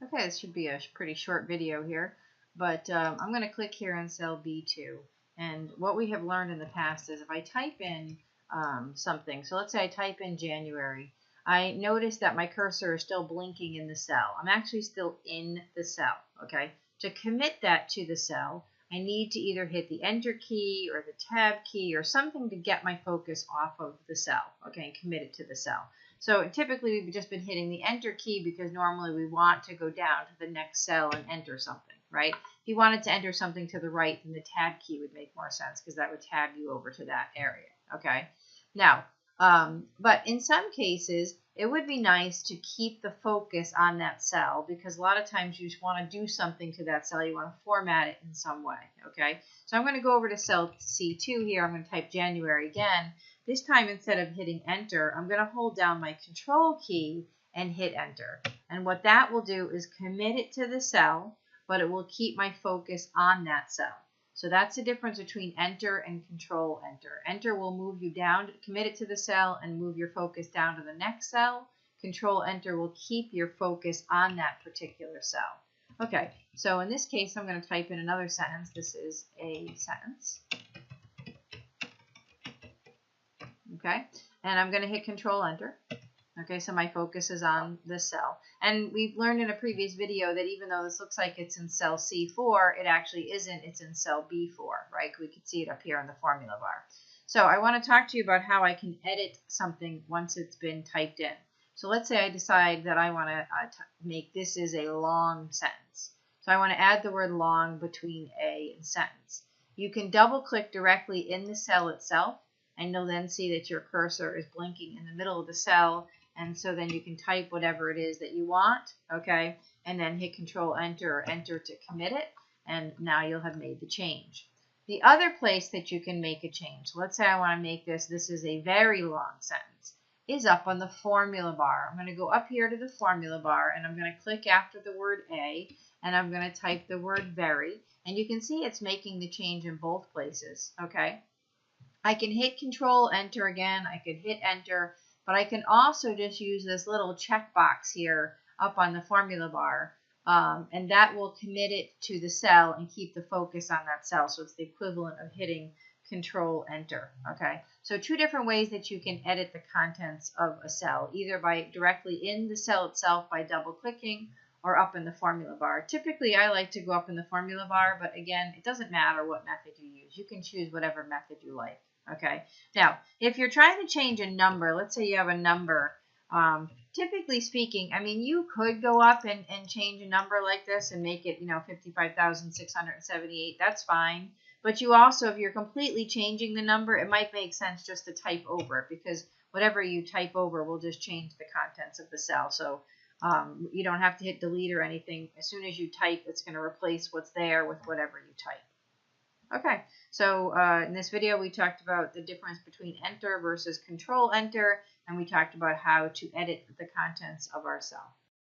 Okay, this should be a pretty short video here, but I'm going to click here in cell B2. And what we have learned in the past is if I type in something, so let's say I type in January, I notice that my cursor is still blinking in the cell. I'm actually still in the cell, okay? To commit that to the cell, I need to either hit the Enter key or the Tab key or something to get my focus off of the cell, okay, and commit it to the cell. So typically we've just been hitting the Enter key because normally we want to go down to the next cell and enter something, right? If you wanted to enter something to the right, then the Tab key would make more sense because that would tab you over to that area, okay? Now, but in some cases, it would be nice to keep the focus on that cell because a lot of times you just want to do something to that cell. You want to format it in some way, okay? So I'm going to go over to cell C2 here. I'm going to type January again. This time, instead of hitting Enter, I'm going to hold down my Control key and hit Enter. And what that will do is commit it to the cell, but it will keep my focus on that cell. So that's the difference between Enter and Control Enter. Enter will move you down, commit it to the cell, and move your focus down to the next cell. Control Enter will keep your focus on that particular cell. Okay, so in this case, I'm going to type in another sentence. This is a sentence. Okay, and I'm going to hit Control Enter. Okay, so my focus is on this cell. And we've learned in a previous video that even though this looks like it's in cell C4, it actually isn't. It's in cell B4, right? We can see it up here on the formula bar. So I want to talk to you about how I can edit something once it's been typed in. So let's say I decide that I want to make this is a long sentence. So I want to add the word long between a and sentence. You can double click directly in the cell itself, and you'll then see that your cursor is blinking in the middle of the cell. And so then you can type whatever it is that you want, okay, and then hit Control Enter or Enter to commit it, and now you'll have made the change. The other place that you can make a change, let's say I want to make this is a very long sentence, is up on the formula bar. I'm going to go up here to the formula bar, and I'm going to click after the word A, and I'm going to type the word very, and you can see it's making the change in both places, okay. I can hit Control Enter again, I could hit Enter, but I can also just use this little checkbox here up on the formula bar, and that will commit it to the cell and keep the focus on that cell. So it's the equivalent of hitting Control Enter, okay? So two different ways that you can edit the contents of a cell, either by directly in the cell itself by double-clicking or up in the formula bar. Typically, I like to go up in the formula bar, but again, it doesn't matter what method you use. You can choose whatever method you like. Okay, now if you're trying to change a number, let's say you have a number, typically speaking, I mean, you could go up and change a number like this and make it, 55,678, that's fine. But you also, if you're completely changing the number, it might make sense just to type over it because whatever you type over will just change the contents of the cell. So you don't have to hit delete or anything. As soon as you type, it's going to replace what's there with whatever you type. Okay, so in this video we talked about the difference between Enter versus Control Enter, and we talked about how to edit the contents of our cell.